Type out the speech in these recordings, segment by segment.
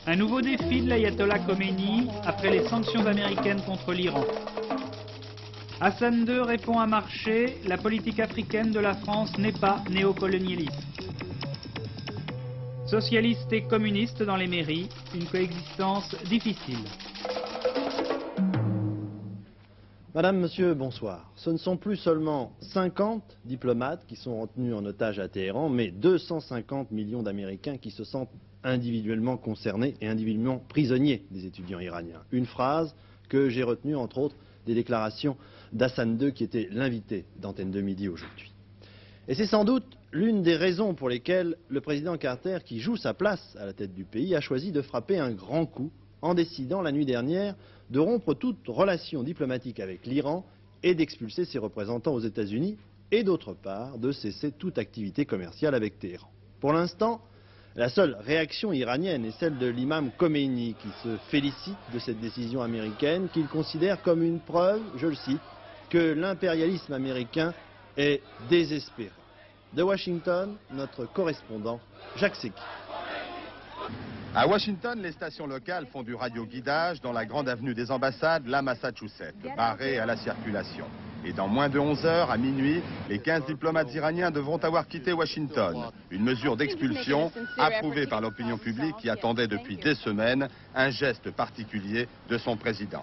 Un nouveau défi de l'ayatollah Khomeini après les sanctions américaines contre l'Iran. Hassan II répond à Marché, la politique africaine de la France n'est pas néocolonialiste. Socialistes et communistes dans les mairies, une coexistence difficile. Madame, Monsieur, bonsoir. Ce ne sont plus seulement 50 diplomates qui sont retenus en otage à Téhéran, mais 250 millions d'Américains qui se sentent individuellement concernés et individuellement prisonniers des étudiants iraniens. Une phrase que j'ai retenue, entre autres, des déclarations d'Hassan II, qui était l'invité d'Antenne 2 Midi aujourd'hui. Et c'est sans doute l'une des raisons pour lesquelles le président Carter, qui joue sa place à la tête du pays, a choisi de frapper un grand coup en décidant la nuit dernière de rompre toute relation diplomatique avec l'Iran et d'expulser ses représentants aux États-Unis et d'autre part de cesser toute activité commerciale avec Téhéran. Pour l'instant, la seule réaction iranienne est celle de l'imam Khomeini qui se félicite de cette décision américaine qu'il considère comme une preuve, je le cite, que l'impérialisme américain est désespéré. De Washington, notre correspondant Jacques Séqui. À Washington, les stations locales font du radioguidage dans la grande avenue des ambassades, la Massachusetts, barrée à la circulation. Et dans moins de 11 heures, à minuit, les 15 diplomates iraniens devront avoir quitté Washington. Une mesure d'expulsion approuvée par l'opinion publique qui attendait depuis des semaines un geste particulier de son président.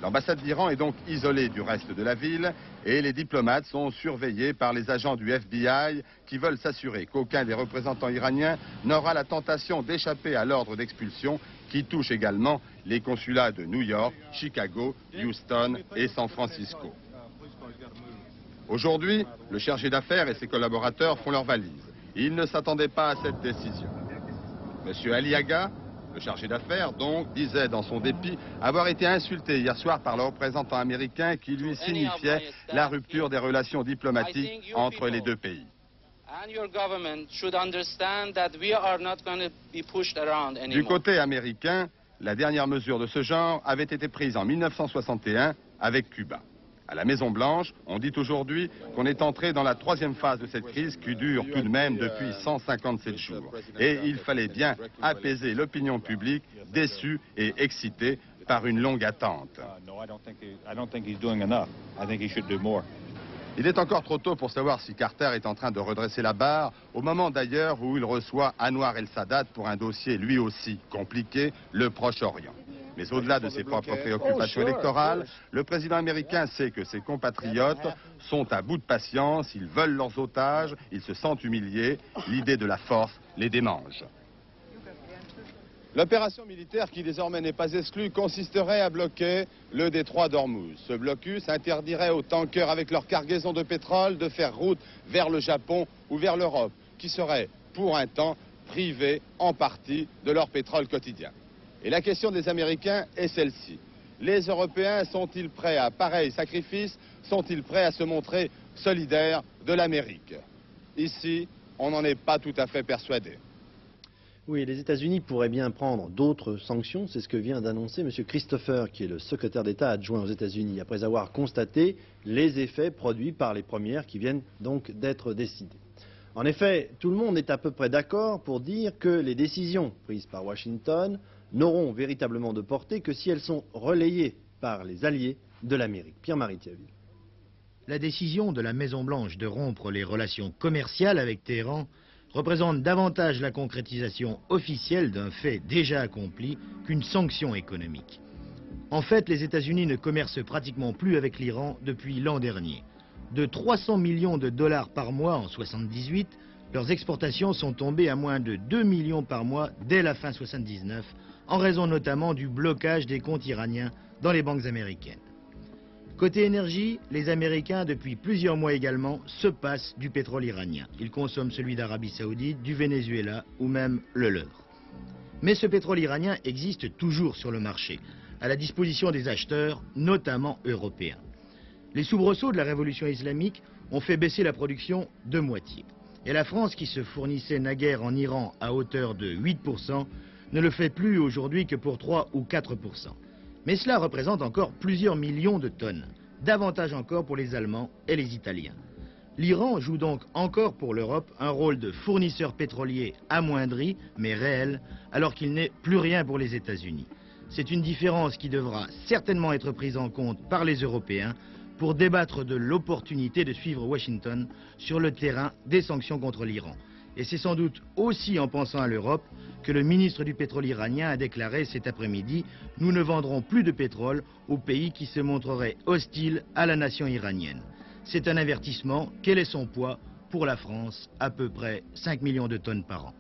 L'ambassade d'Iran est donc isolée du reste de la ville et les diplomates sont surveillés par les agents du FBI qui veulent s'assurer qu'aucun des représentants iraniens n'aura la tentation d'échapper à l'ordre d'expulsion qui touche également les consulats de New York, Chicago, Houston et San Francisco. Aujourd'hui, le chargé d'affaires et ses collaborateurs font leurs valises. Ils ne s'attendaient pas à cette décision. Monsieur Aliaga, le chargé d'affaires, donc, disait dans son dépit avoir été insulté hier soir par le représentant américain qui lui signifiait la rupture des relations diplomatiques entre les deux pays. Du côté américain, la dernière mesure de ce genre avait été prise en 1961 avec Cuba. À la Maison-Blanche, on dit aujourd'hui qu'on est entré dans la troisième phase de cette crise qui dure tout de même depuis 157 jours. Et il fallait bien apaiser l'opinion publique, déçue et excitée par une longue attente. Il est encore trop tôt pour savoir si Carter est en train de redresser la barre, au moment d'ailleurs où il reçoit Anwar el-Sadat pour un dossier lui aussi compliqué, le Proche-Orient. Mais au-delà de ses propres préoccupations électorales, le président américain sait que ses compatriotes sont à bout de patience, ils veulent leurs otages, ils se sentent humiliés, l'idée de la force les démange. L'opération militaire, qui désormais n'est pas exclue, consisterait à bloquer le détroit d'Ormuz. Ce blocus interdirait aux tankers avec leur cargaison de pétrole de faire route vers le Japon ou vers l'Europe, qui seraient, pour un temps, privés en partie de leur pétrole quotidien. Et la question des Américains est celle-ci. Les Européens sont-ils prêts à pareil sacrifice? Sont-ils prêts à se montrer solidaires de l'Amérique? Ici, on n'en est pas tout à fait persuadé. Oui, les États-Unis pourraient bien prendre d'autres sanctions, c'est ce que vient d'annoncer M. Christopher, qui est le secrétaire d'État adjoint aux États-Unis, après avoir constaté les effets produits par les premières qui viennent donc d'être décidées. En effet, tout le monde est à peu près d'accord pour dire que les décisions prises par Washington n'auront véritablement de portée que si elles sont relayées par les alliés de l'Amérique. Pierre-Marie Thiaville. La décision de la Maison-Blanche de rompre les relations commerciales avec Téhéran représente davantage la concrétisation officielle d'un fait déjà accompli qu'une sanction économique. En fait, les États-Unis ne commercent pratiquement plus avec l'Iran depuis l'an dernier. De 300 millions de dollars par mois en 1978, leurs exportations sont tombées à moins de 2 millions par mois dès la fin 1979, en raison notamment du blocage des comptes iraniens dans les banques américaines. Côté énergie, les Américains, depuis plusieurs mois également, se passent du pétrole iranien. Ils consomment celui d'Arabie Saoudite, du Venezuela ou même le leur. Mais ce pétrole iranien existe toujours sur le marché, à la disposition des acheteurs, notamment européens. Les soubresauts de la révolution islamique ont fait baisser la production de moitié. Et la France, qui se fournissait naguère en Iran à hauteur de 8%, ne le fait plus aujourd'hui que pour 3 ou 4%. Mais cela représente encore plusieurs millions de tonnes, davantage encore pour les Allemands et les Italiens. L'Iran joue donc encore pour l'Europe un rôle de fournisseur pétrolier amoindri, mais réel, alors qu'il n'est plus rien pour les États-Unis. C'est une différence qui devra certainement être prise en compte par les Européens pour débattre de l'opportunité de suivre Washington sur le terrain des sanctions contre l'Iran. Et c'est sans doute aussi en pensant à l'Europe que le ministre du pétrole iranien a déclaré cet après-midi « Nous ne vendrons plus de pétrole aux pays qui se montreraient hostiles à la nation iranienne ». C'est un avertissement. Quel est son poids pour la France? À peu près 5 millions de tonnes par an.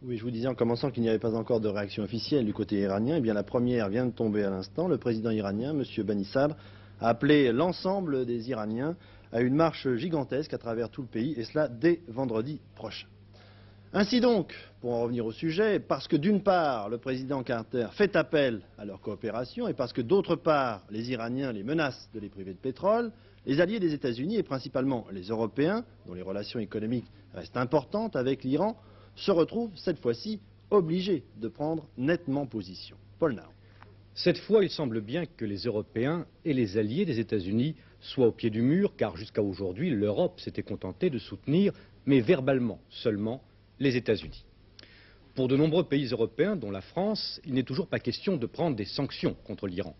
Oui, je vous disais en commençant qu'il n'y avait pas encore de réaction officielle du côté iranien. Eh bien, la première vient de tomber à l'instant. Le président iranien, M. Bani Sadr, a appelé l'ensemble des Iraniens à une marche gigantesque à travers tout le pays, et cela dès vendredi prochain. Ainsi donc, pour en revenir au sujet, parce que d'une part, le président Carter fait appel à leur coopération, et parce que d'autre part, les Iraniens les menacent de les priver de pétrole, les alliés des États-Unis, et principalement les Européens, dont les relations économiques restent importantes avec l'Iran, se retrouvent cette fois-ci obligés de prendre nettement position. Paul Nahon. Cette fois, il semble bien que les Européens et les alliés des États-Unis soient au pied du mur, car jusqu'à aujourd'hui, l'Europe s'était contentée de soutenir, mais verbalement seulement, les États-Unis. Pour de nombreux pays européens, dont la France, il n'est toujours pas question de prendre des sanctions contre l'Iran,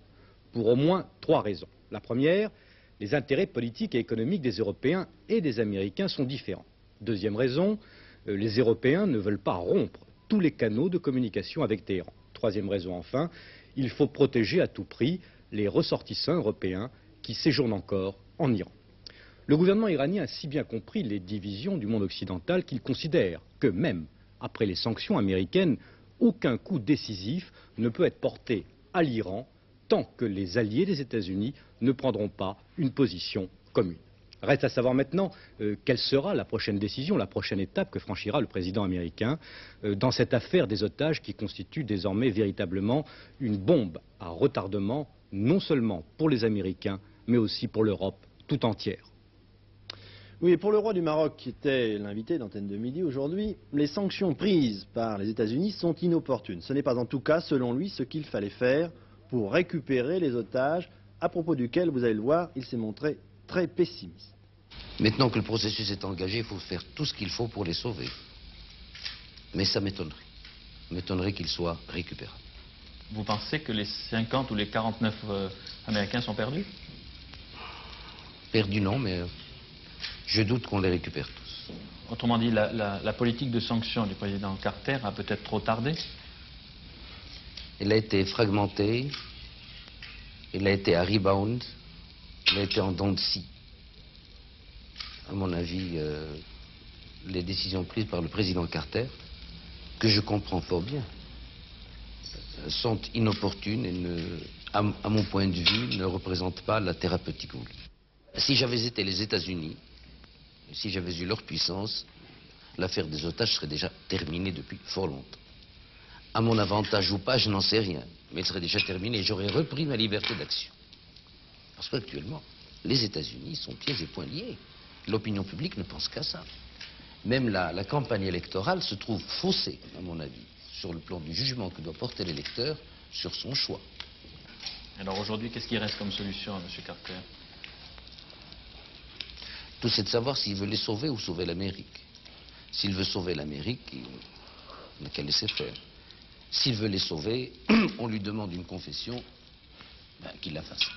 pour au moins 3 raisons. La première, les intérêts politiques et économiques des Européens et des Américains sont différents. Deuxième raison, les Européens ne veulent pas rompre tous les canaux de communication avec Téhéran. Troisième raison enfin, il faut protéger à tout prix les ressortissants européens qui séjournent encore en Iran. Le gouvernement iranien a si bien compris les divisions du monde occidental qu'il considère que même après les sanctions américaines, aucun coup décisif ne peut être porté à l'Iran tant que les alliés des États-Unis ne prendront pas une position commune. Reste à savoir maintenant quelle sera la prochaine décision, la prochaine étape que franchira le président américain dans cette affaire des otages qui constitue désormais véritablement une bombe à retardement, non seulement pour les Américains, mais aussi pour l'Europe tout entière. Oui, et pour le roi du Maroc, qui était l'invité d'Antenne de Midi aujourd'hui, les sanctions prises par les États-Unis sont inopportunes. Ce n'est pas en tout cas, selon lui, ce qu'il fallait faire pour récupérer les otages, à propos duquel, vous allez le voir, il s'est montré très pessimiste. Maintenant que le processus est engagé, il faut faire tout ce qu'il faut pour les sauver. Mais ça m'étonnerait. M'étonnerait qu'ils soient récupérables. Vous pensez que les 50 ou les 49 Américains sont perdus? Perdus non, mais je doute qu'on les récupère tous. Autrement dit, la politique de sanctions du président Carter a peut-être trop tardé? Elle a été fragmentée, elle a été à rebound, elle a été en dents de scie. À mon avis, les décisions prises par le président Carter, que je comprends fort bien, sont inopportunes et, à mon point de vue, ne représentent pas la thérapeutique voulue. Si j'avais été les États-Unis, si j'avais eu leur puissance, l'affaire des otages serait déjà terminée depuis fort longtemps. À mon avantage ou pas, je n'en sais rien, mais elle serait déjà terminée et j'aurais repris ma liberté d'action. Parce qu'actuellement, les États-Unis sont pieds et poings liés. L'opinion publique ne pense qu'à ça. Même la campagne électorale se trouve faussée, à mon avis, sur le plan du jugement que doit porter l'électeur sur son choix. Alors aujourd'hui, qu'est-ce qui reste comme solution à M. Carter? Tout c'est de savoir s'il veut les sauver ou sauver l'Amérique. S'il veut sauver l'Amérique, il n'a qu'à laisser faire. S'il veut les sauver, on lui demande une confession, qu'il la fasse.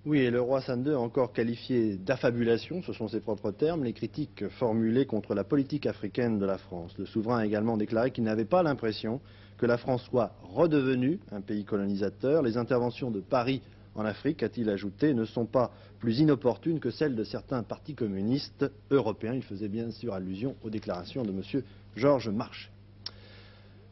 Oui, et le roi Hassan II a encore qualifié d'affabulation, ce sont ses propres termes, les critiques formulées contre la politique africaine de la France. Le souverain a également déclaré qu'il n'avait pas l'impression que la France soit redevenue un pays colonisateur. Les interventions de Paris en Afrique, a-t-il ajouté, ne sont pas plus inopportunes que celles de certains partis communistes européens. Il faisait bien sûr allusion aux déclarations de M. Georges Marchais.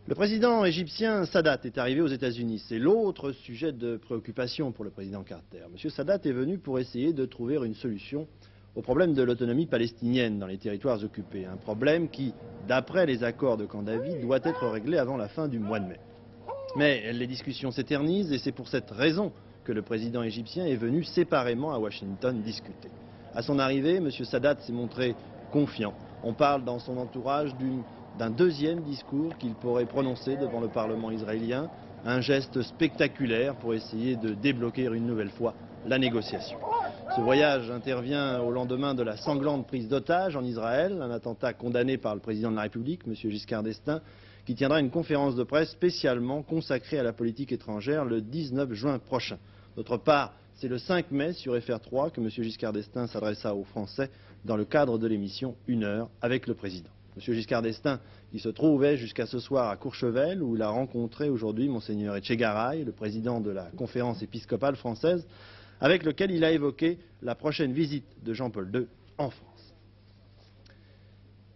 Le président égyptien Sadat est arrivé aux États-Unis. C'est l'autre sujet de préoccupation pour le président Carter. M. Sadat est venu pour essayer de trouver une solution au problème de l'autonomie palestinienne dans les territoires occupés. Un problème qui, d'après les accords de Camp David, doit être réglé avant la fin du mois de mai. Mais les discussions s'éternisent et c'est pour cette raison que le président égyptien est venu séparément à Washington discuter. À son arrivée, M. Sadat s'est montré confiant. On parle dans son entourage d'un deuxième discours qu'il pourrait prononcer devant le Parlement israélien, un geste spectaculaire pour essayer de débloquer une nouvelle fois la négociation. Ce voyage intervient au lendemain de la sanglante prise d'otages en Israël, un attentat condamné par le président de la République, M. Giscard d'Estaing, qui tiendra une conférence de presse spécialement consacrée à la politique étrangère le 19 juin prochain. D'autre part, c'est le 5 mai sur FR3 que M. Giscard d'Estaing s'adressa aux Français dans le cadre de l'émission 1 heure avec le président. M. Giscard d'Estaing, qui se trouvait jusqu'à ce soir à Courchevel, où il a rencontré aujourd'hui Monseigneur Etchegaray, le président de la conférence épiscopale française, avec lequel il a évoqué la prochaine visite de Jean-Paul II en France.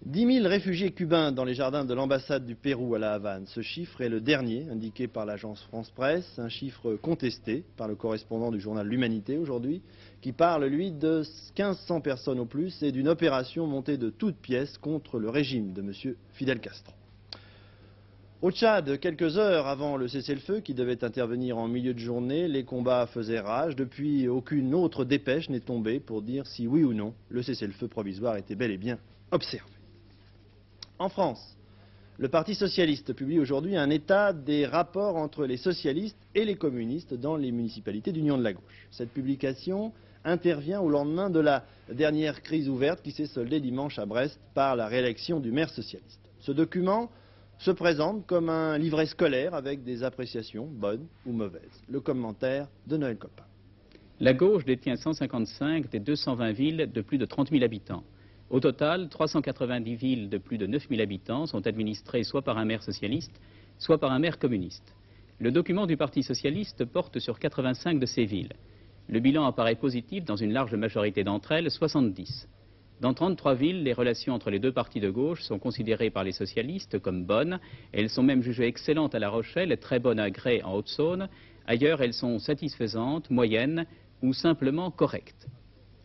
10 000 réfugiés cubains dans les jardins de l'ambassade du Pérou à La Havane. Ce chiffre est le dernier indiqué par l'agence France Presse, un chiffre contesté par le correspondant du journal L'Humanité aujourd'hui, qui parle, lui, de 1500 personnes au plus et d'une opération montée de toutes pièces contre le régime de M. Fidel Castro. Au Tchad, quelques heures avant le cessez-le-feu qui devait intervenir en milieu de journée, les combats faisaient rage. Depuis, aucune autre dépêche n'est tombée pour dire si oui ou non le cessez-le-feu provisoire était bel et bien observé. En France, le Parti socialiste publie aujourd'hui un état des rapports entre les socialistes et les communistes dans les municipalités d'Union de la Gauche. Cette publication intervient au lendemain de la dernière crise ouverte qui s'est soldée dimanche à Brest par la réélection du maire socialiste. Ce document se présente comme un livret scolaire avec des appréciations bonnes ou mauvaises. Le commentaire de Noël Copin. La gauche détient 155 des 220 villes de plus de 30 000 habitants. Au total, 390 villes de plus de 9 000 habitants sont administrées soit par un maire socialiste, soit par un maire communiste. Le document du Parti socialiste porte sur 85 de ces villes. Le bilan apparaît positif dans une large majorité d'entre elles, 70. Dans 33 villes, les relations entre les deux partis de gauche sont considérées par les socialistes comme bonnes. Elles sont même jugées excellentes à La Rochelle et très bonnes à Gray en Haute-Saône. Ailleurs, elles sont satisfaisantes, moyennes ou simplement correctes.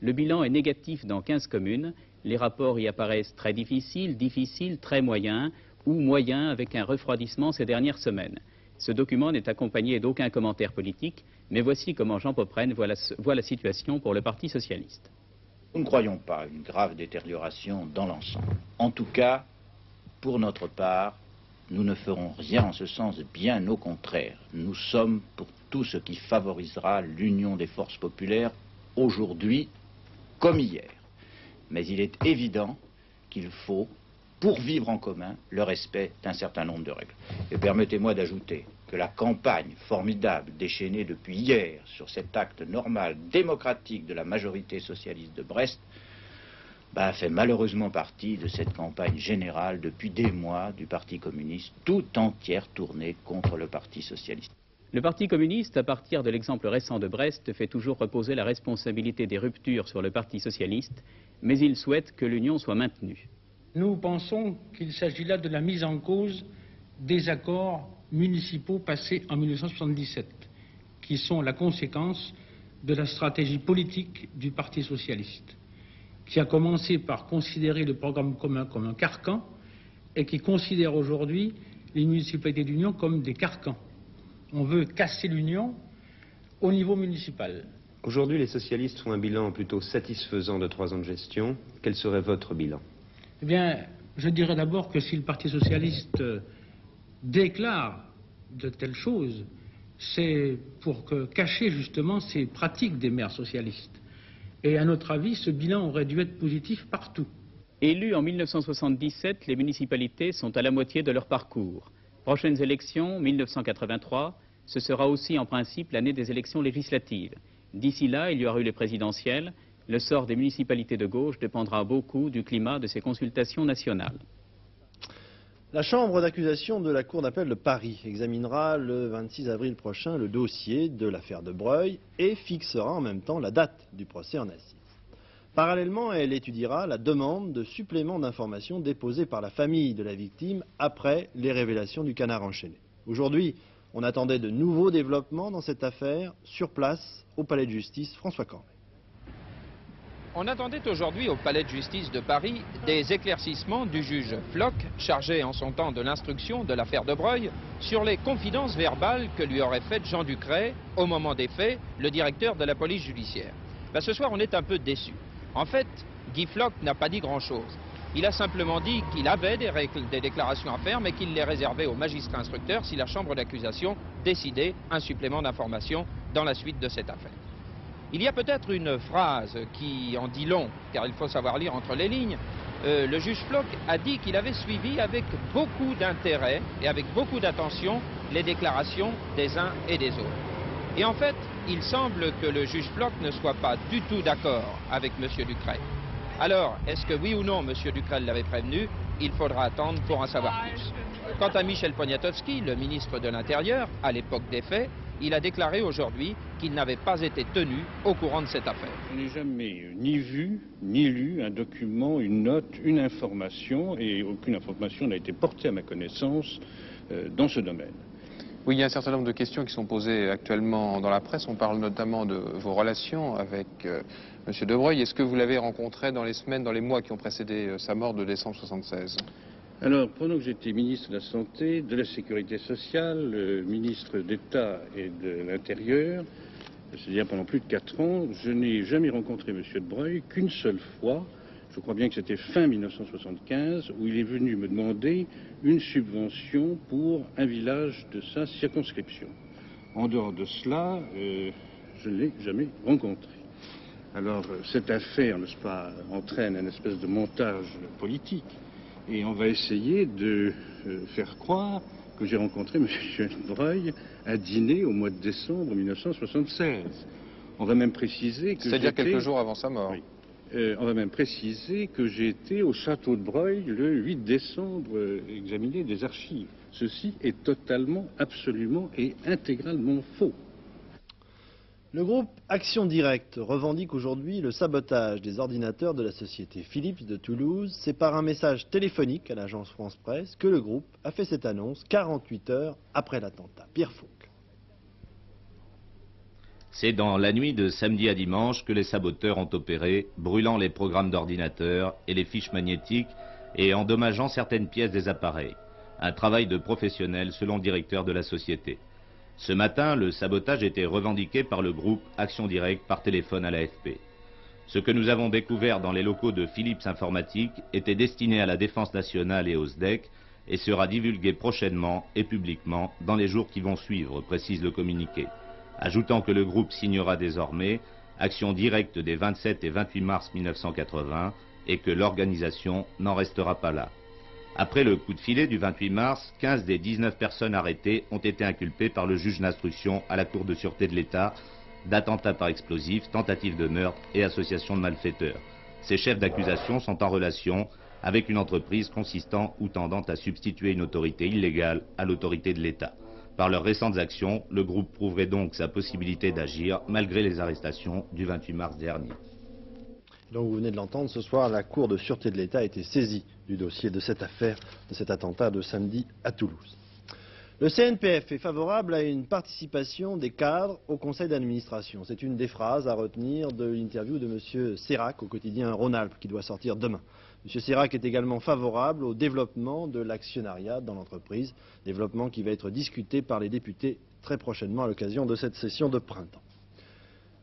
Le bilan est négatif dans 15 communes. Les rapports y apparaissent très difficiles, difficiles, très moyens ou moyens avec un refroidissement ces dernières semaines. Ce document n'est accompagné d'aucun commentaire politique, mais voici comment Jean Popren voit la situation pour le Parti socialiste. Nous ne croyons pas à une grave détérioration dans l'ensemble. En tout cas, pour notre part, nous ne ferons rien en ce sens, bien au contraire. Nous sommes pour tout ce qui favorisera l'union des forces populaires aujourd'hui comme hier. Mais il est évident qu'il faut, pour vivre en commun, le respect d'un certain nombre de règles. Et permettez-moi d'ajouter que la campagne formidable déchaînée depuis hier sur cet acte normal, démocratique de la majorité socialiste de Brest, fait malheureusement partie de cette campagne générale depuis des mois du Parti communiste, tout entière tournée contre le Parti socialiste. Le Parti communiste, à partir de l'exemple récent de Brest, fait toujours reposer la responsabilité des ruptures sur le Parti socialiste, mais il souhaite que l'union soit maintenue. Nous pensons qu'il s'agit là de la mise en cause des accords municipaux passés en 1977, qui sont la conséquence de la stratégie politique du Parti socialiste, qui a commencé par considérer le programme commun comme un carcan et qui considère aujourd'hui les municipalités d'union comme des carcans. On veut casser l'union au niveau municipal. Aujourd'hui, les socialistes font un bilan plutôt satisfaisant de 3 ans de gestion. Quel serait votre bilan? Eh bien, je dirais d'abord que si le Parti socialiste déclare de telles choses, c'est pour cacher justement ces pratiques des maires socialistes. Et à notre avis, ce bilan aurait dû être positif partout. Élues en 1977, les municipalités sont à la moitié de leur parcours. Prochaines élections, 1983, ce sera aussi en principe l'année des élections législatives. D'ici là, il y aura eu les présidentielles. Le sort des municipalités de gauche dépendra beaucoup du climat de ces consultations nationales. La chambre d'accusation de la Cour d'appel de Paris examinera le 26 avril prochain le dossier de l'affaire de Breuil et fixera en même temps la date du procès en assises. Parallèlement, elle étudiera la demande de supplément d'informations déposée par la famille de la victime après les révélations du Canard enchaîné. Aujourd'hui, on attendait de nouveaux développements dans cette affaire. Sur place, au Palais de Justice, François Cornet. On attendait aujourd'hui au Palais de Justice de Paris des éclaircissements du juge Floch, chargé en son temps de l'instruction de l'affaire de Breuil, sur les confidences verbales que lui aurait faites Jean Ducret, au moment des faits, le directeur de la police judiciaire. Ce soir, on est un peu déçus. En fait, Guy Floch n'a pas dit grand-chose. Il a simplement dit qu'il avait des déclarations à faire, mais qu'il les réservait au magistrat instructeur si la chambre d'accusation décidait un supplément d'information dans la suite de cette affaire. Il y a peut-être une phrase qui en dit long, car il faut savoir lire entre les lignes. Le juge Floch a dit qu'il avait suivi avec beaucoup d'intérêt et avec beaucoup d'attention les déclarations des uns et des autres. Et en fait, il semble que le juge Floch ne soit pas du tout d'accord avec M. Ducrel. Alors, est-ce que oui ou non M. Ducrel l'avait prévenu? Il faudra attendre pour en savoir plus. Quant à Michel Poniatowski, le ministre de l'Intérieur, à l'époque des faits, il a déclaré aujourd'hui qu'il n'avait pas été tenu au courant de cette affaire. Je n'ai jamais ni vu, ni lu un document, une note, une information, et aucune information n'a été portée à ma connaissance dans ce domaine. Oui, il y a un certain nombre de questions qui sont posées actuellement dans la presse. On parle notamment de vos relations avec M. de Broglie. Est-ce que vous l'avez rencontré dans les semaines, dans les mois qui ont précédé sa mort de décembre 1976? Alors, pendant que j'étais ministre de la Santé, de la Sécurité sociale, ministre d'État et de l'Intérieur, c'est-à-dire pendant plus de 4 ans, je n'ai jamais rencontré M. de Broglie qu'une seule fois. Je crois bien que c'était fin 1975, où il est venu me demander une subvention pour un village de sa circonscription. En dehors de cela, je ne l'ai jamais rencontré. Alors, cette affaire, n'est-ce pas, entraîne une espèce de montage politique. Et on va essayer de faire croire que j'ai rencontré M. de Broglie à dîner au mois de décembre 1976. On va même préciser que c'est-à-dire quelques jours avant sa mort. Oui. On va même préciser que j'ai été au château de Broglie le 8 décembre examiner des archives. Ceci est totalement, absolument et intégralement faux. Le groupe Action Directe revendique aujourd'hui le sabotage des ordinateurs de la société Philips de Toulouse. C'est par un message téléphonique à l'agence France Presse que le groupe a fait cette annonce 48 heures après l'attentat. Pierre Fouque. C'est dans la nuit de samedi à dimanche que les saboteurs ont opéré, brûlant les programmes d'ordinateur et les fiches magnétiques et endommageant certaines pièces des appareils. Un travail de professionnel selon le directeur de la société. Ce matin, le sabotage était revendiqué par le groupe Action Directe par téléphone à l'AFP. Ce que nous avons découvert dans les locaux de Philips Informatique était destiné à la Défense nationale et au SDEC et sera divulgué prochainement et publiquement dans les jours qui vont suivre, précise le communiqué. Ajoutant que le groupe signera désormais Action Directe des 27 et 28 mars 1980 et que l'organisation n'en restera pas là. Après le coup de filet du 28 mars, 15 des 19 personnes arrêtées ont été inculpées par le juge d'instruction à la Cour de sûreté de l'État d'attentat par explosif, tentative de meurtre et association de malfaiteurs. Ces chefs d'accusation sont en relation avec une entreprise consistant ou tendant à substituer une autorité illégale à l'autorité de l'État. Par leurs récentes actions, le groupe prouverait donc sa possibilité d'agir malgré les arrestations du 28 mars dernier. Donc vous venez de l'entendre, ce soir, la Cour de sûreté de l'État a été saisie du dossier de cette affaire, de cet attentat de samedi à Toulouse. Le CNPF est favorable à une participation des cadres au conseil d'administration. C'est une des phrases à retenir de l'interview de M. Sérac au quotidien Rhône-Alpes qui doit sortir demain. M. Sérac est également favorable au développement de l'actionnariat dans l'entreprise, développement qui va être discuté par les députés très prochainement à l'occasion de cette session de printemps.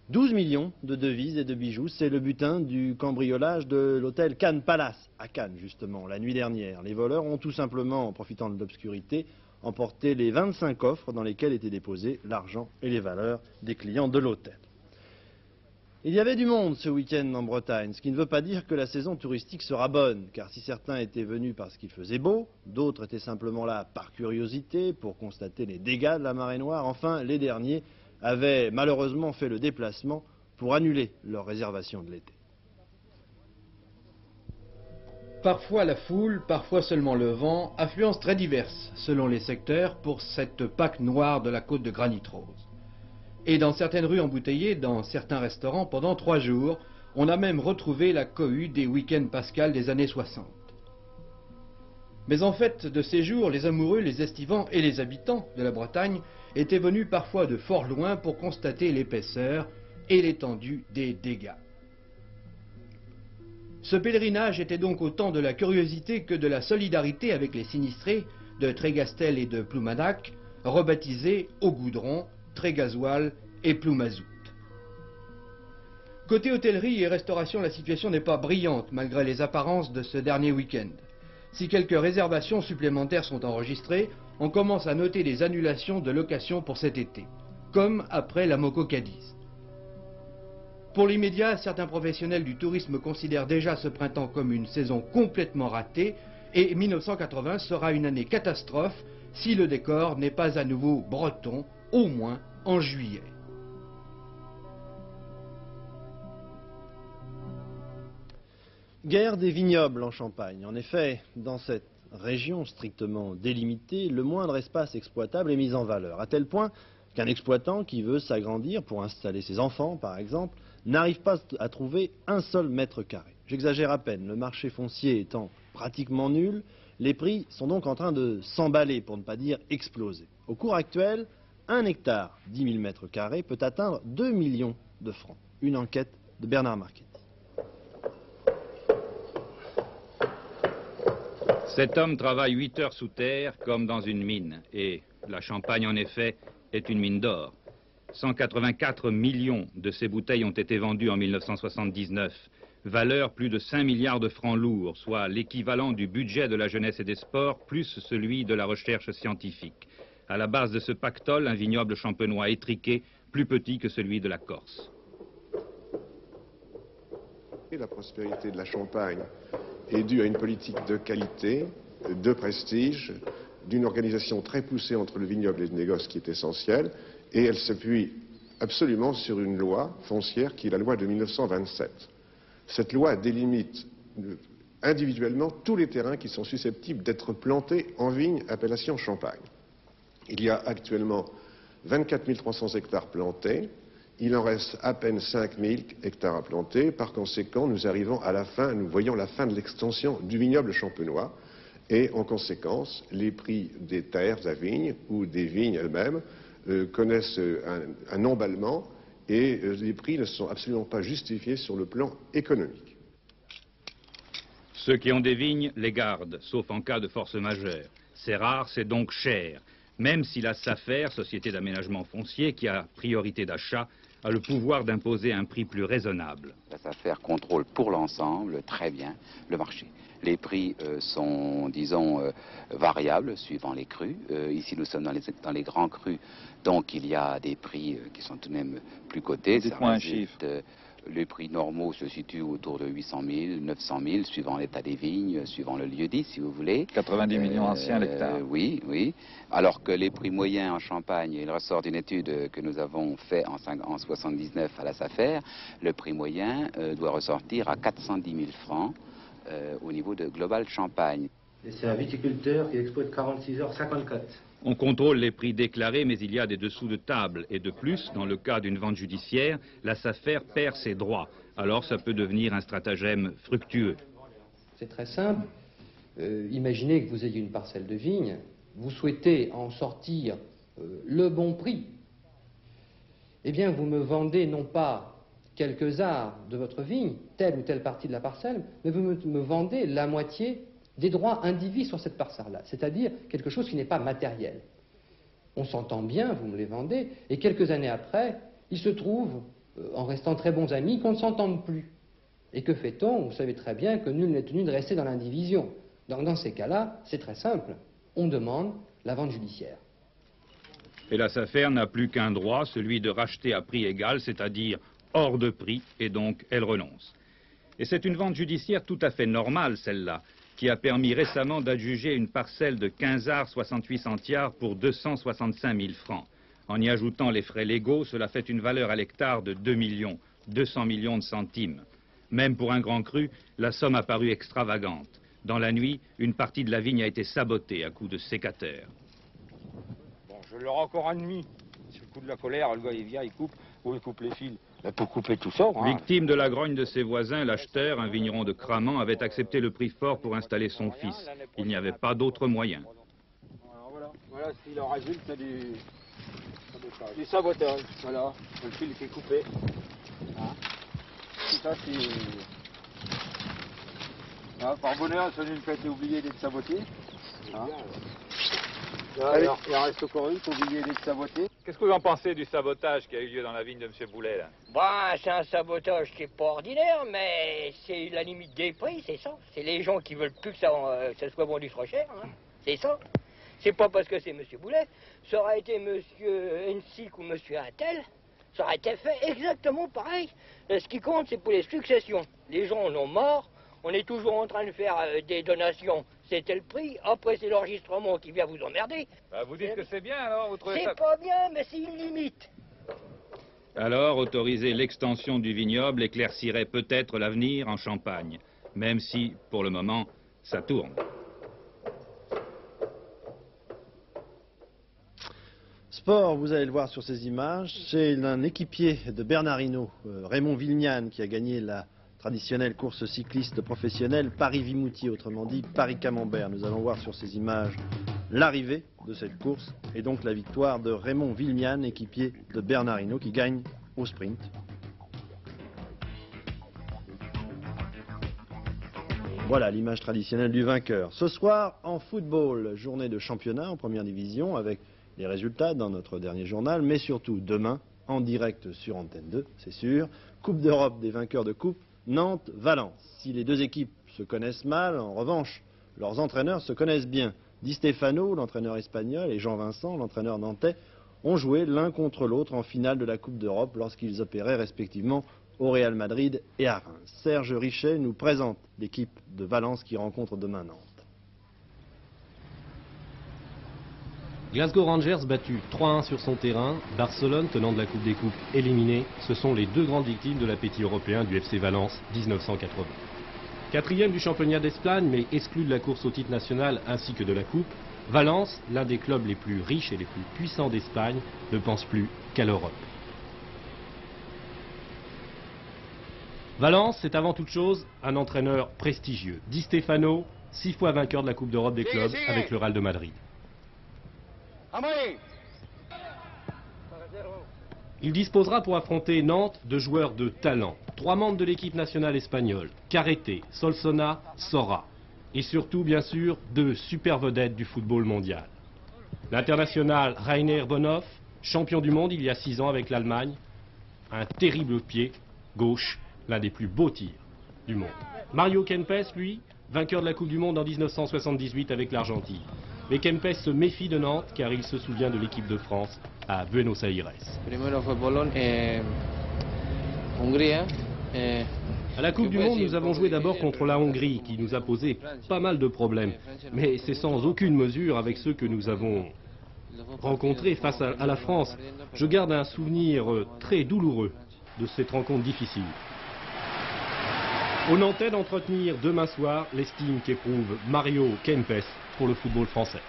12 millions de devises et de bijoux, c'est le butin du cambriolage de l'hôtel Cannes Palace, à Cannes justement, la nuit dernière. Les voleurs ont tout simplement, en profitant de l'obscurité, emporté les 25 coffres dans lesquels étaient déposés l'argent et les valeurs des clients de l'hôtel. Il y avait du monde ce week-end en Bretagne, ce qui ne veut pas dire que la saison touristique sera bonne, car si certains étaient venus parce qu'il faisait beau, d'autres étaient simplement là par curiosité, pour constater les dégâts de la marée noire, enfin les derniers avaient malheureusement fait le déplacement pour annuler leur réservation de l'été. Parfois la foule, parfois seulement le vent, affluences très diverses selon les secteurs pour cette Pâque noire de la côte de Granit Rose. Et dans certaines rues embouteillées, dans certains restaurants, pendant 3 jours, on a même retrouvé la cohue des week-ends pascals des années 60. Mais en fait, de ces jours, les amoureux, les estivants et les habitants de la Bretagne étaient venus parfois de fort loin pour constater l'épaisseur et l'étendue des dégâts. Ce pèlerinage était donc autant de la curiosité que de la solidarité avec les sinistrés de Trégastel et de Ploumanac, rebaptisés au goudron, Trégasoil et Ploumazout. Côté hôtellerie et restauration, la situation n'est pas brillante malgré les apparences de ce dernier week-end. Si quelques réservations supplémentaires sont enregistrées, on commence à noter des annulations de location pour cet été, comme après la Moco Cadiz. Pour l'immédiat, certains professionnels du tourisme considèrent déjà ce printemps comme une saison complètement ratée et 1980 sera une année catastrophe si le décor n'est pas à nouveau breton, au moins en juillet. Guerre des vignobles en Champagne. En effet, dans cette région strictement délimitée, le moindre espace exploitable est mis en valeur, à tel point qu'un exploitant qui veut s'agrandir pour installer ses enfants, par exemple, n'arrive pas à trouver un seul mètre carré. J'exagère à peine, le marché foncier étant pratiquement nul, les prix sont donc en train de s'emballer, pour ne pas dire exploser. Au cours actuel, 1 hectare, 10 000 mètres carrés, peut atteindre 2 millions de francs. Une enquête de Bernard Marquet. Cet homme travaille 8 heures sous terre comme dans une mine. Et la Champagne, en effet, est une mine d'or. 184 millions de ces bouteilles ont été vendues en 1979. Valeur plus de 5 milliards de francs lourds, soit l'équivalent du budget de la jeunesse et des sports, plus celui de la recherche scientifique. À la base de ce pactole, un vignoble champenois étriqué, plus petit que celui de la Corse. Et la prospérité de la Champagne est due à une politique de qualité, de prestige, d'une organisation très poussée entre le vignoble et le négoce qui est essentielle, et elle s'appuie absolument sur une loi foncière qui est la loi de 1927. Cette loi délimite individuellement tous les terrains qui sont susceptibles d'être plantés en vigne appellation Champagne. Il y a actuellement 24 300 hectares plantés. Il en reste à peine 5 000 hectares à planter. Par conséquent, nous arrivons à la fin, nous voyons la fin de l'extension du vignoble champenois. Et en conséquence, les prix des terres à vignes ou des vignes elles-mêmes connaissent un emballement et les prix ne sont absolument pas justifiés sur le plan économique. Ceux qui ont des vignes les gardent, sauf en cas de force majeure. C'est rare, c'est donc cher. Même si la SAFER, Société d'aménagement foncier, qui a priorité d'achat, a le pouvoir d'imposer un prix plus raisonnable. La SAFER contrôle pour l'ensemble très bien le marché. Les prix sont, disons, variables suivant les crus. Ici, nous sommes dans les grands crus, donc il y a des prix qui sont tout de même plus cotés. Dites-moi un chiffre. Les prix normaux se situent autour de 800 000, 900 000, suivant l'état des vignes, suivant le lieu-dit, si vous voulez. 90 millions anciens l'hectare. Oui, oui. Alors que les prix moyens en Champagne, il ressort d'une étude que nous avons faite en 1979 à la SAFER, le prix moyen doit ressortir à 410 000 francs au niveau de Global Champagne. C'est un viticulteur qui exploite 46h54. On contrôle les prix déclarés, mais il y a des dessous de table. Et de plus, dans le cas d'une vente judiciaire, la SAFER perd ses droits. Alors ça peut devenir un stratagème fructueux. C'est très simple. Imaginez que vous ayez une parcelle de vigne, vous souhaitez en sortir le bon prix. Eh bien, vous me vendez non pas quelques arts de votre vigne, telle ou telle partie de la parcelle, mais vous me vendez la moitié des droits indivis sur cette parcelle-là, c'est-à-dire quelque chose qui n'est pas matériel. On s'entend bien, vous me les vendez, et quelques années après, il se trouve, en restant très bons amis, qu'on ne s'entende plus. Et que fait-on? Vous savez très bien que nul n'est tenu de rester dans l'indivision. Donc dans ces cas-là, c'est très simple, on demande la vente judiciaire. Et la SAFER n'a plus qu'un droit, celui de racheter à prix égal, c'est-à-dire hors de prix, et donc elle renonce. Et c'est une vente judiciaire tout à fait normale, celle-là, qui a permis récemment d'adjuger une parcelle de 15 arts 68 centiares pour 265 000 francs. En y ajoutant les frais légaux, cela fait une valeur à l'hectare de 2 millions, 200 millions de centimes. Même pour un grand cru, la somme a paru extravagante. Dans la nuit, une partie de la vigne a été sabotée à coups de sécateur. Bon, je leur encore un demi. Sur le coup de la colère, le gars il vient, il coupe les fils. Mais pour couper tout ça, hein. Victime de la grogne de ses voisins, l'acheteur, un vigneron de Cramant, avait accepté le prix fort pour installer son fils. Il n'y avait pas d'autre moyen. Voilà ce qu'il en résulte, c'est du sabotage. Voilà, le fil qui est coupé. Hein. Tout ça, c'est... Hein, par bonheur, ça n'a pas été oublié d'être saboté. Hein. Là, il en reste encore une, faut oublier d'être saboté. Qu'est-ce que vous en pensez du sabotage qui a eu lieu dans la vigne de M. Boulet, là? Bah, c'est un sabotage qui n'est pas ordinaire, mais c'est la limite des prix, c'est ça. C'est les gens qui veulent plus que ça soit vendu trop cher, hein. C'est ça. C'est pas parce que c'est M. Boulet. Ça aurait été M. Ensic ou M. Attel, Ça aurait été fait exactement pareil. Ce qui compte, c'est pour les successions. Les gens en ont marre. On est toujours en train de faire des donations. C'était le prix. Après, c'est l'enregistrement qui vient vous emmerder. Bah, vous dites que c'est bien, alors vous trouvez ça... C'est pas bien, mais c'est une limite. Alors, autoriser l'extension du vignoble éclaircirait peut-être l'avenir en Champagne, même si, pour le moment, ça tourne. Sport, vous allez le voir sur ces images, c'est un équipier de Bernard Hinault, Raymond Villeniane, qui a gagné la traditionnelle course cycliste professionnelle Paris-Vimoutier, autrement dit Paris-Camembert. Nous allons voir sur ces images l'arrivée de cette course et donc la victoire de Raymond Villeniane, équipier de Bernard Hinault, qui gagne au sprint. Voilà l'image traditionnelle du vainqueur. Ce soir, en football, journée de championnat en première division avec les résultats dans notre dernier journal, mais surtout demain, en direct sur Antenne 2, c'est sûr, Coupe d'Europe des vainqueurs de coupe, Nantes-Valence. Si les deux équipes se connaissent mal, en revanche, leurs entraîneurs se connaissent bien. Di Stefano, l'entraîneur espagnol, et Jean Vincent, l'entraîneur nantais, ont joué l'un contre l'autre en finale de la Coupe d'Europe lorsqu'ils opéraient respectivement au Real Madrid et à Reims. Serge Richet nous présente l'équipe de Valence qui rencontre demain Nantes. Glasgow Rangers battu 3-1 sur son terrain, Barcelone, tenant de la Coupe des Coupes, éliminé, ce sont les deux grandes victimes de l'appétit européen du FC Valence 1980. Quatrième du championnat d'Espagne, mais exclu de la course au titre national ainsi que de la Coupe, Valence, l'un des clubs les plus riches et les plus puissants d'Espagne, ne pense plus qu'à l'Europe. Valence, c'est avant toute chose un entraîneur prestigieux. Di Stefano, 6 fois vainqueur de la Coupe d'Europe des clubs avec le Real de Madrid. Il disposera pour affronter Nantes de joueurs de talent. 3 membres de l'équipe nationale espagnole, Carrete, Solsona, Sora. Et surtout, bien sûr, 2 super vedettes du football mondial. L'international Rainer Bonhoff, champion du monde il y a 6 ans avec l'Allemagne. Un terrible pied gauche, l'un des plus beaux tirs du monde. Mario Kempes, lui, vainqueur de la Coupe du Monde en 1978 avec l'Argentine. Mais Kempes se méfie de Nantes car il se souvient de l'équipe de France à Buenos Aires. À la Coupe du Monde, nous avons joué d'abord contre la Hongrie qui nous a posé pas mal de problèmes. Mais c'est sans aucune mesure avec ceux que nous avons rencontrés face à la France. Je garde un souvenir très douloureux de cette rencontre difficile. Aux Nantais d'entretenir demain soir l'estime qu'éprouve Mario Kempes pour le football français.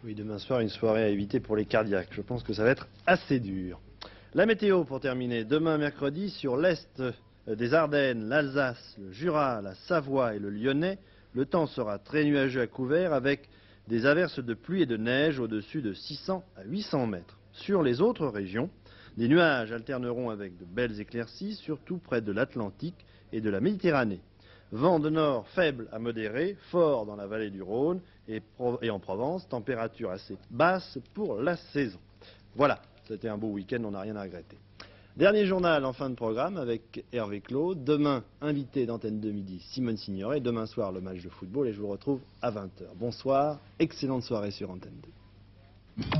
Oui, demain soir, une soirée à éviter pour les cardiaques. Je pense que ça va être assez dur. La météo pour terminer. Demain mercredi, sur l'est des Ardennes, l'Alsace, le Jura, la Savoie et le Lyonnais, le temps sera très nuageux à couvert avec des averses de pluie et de neige au-dessus de 600 à 800 mètres. Sur les autres régions, des nuages alterneront avec de belles éclaircies, surtout près de l'Atlantique et de la Méditerranée. Vent de nord faible à modéré, fort dans la vallée du Rhône et en Provence, température assez basse pour la saison. Voilà, c'était un beau week-end, on n'a rien à regretter. Dernier journal en fin de programme avec Hervé Claude. Demain, invité d'Antenne 2 midi, Simone Signoret. Demain soir, le match de football et je vous retrouve à 20h. Bonsoir, excellente soirée sur Antenne 2.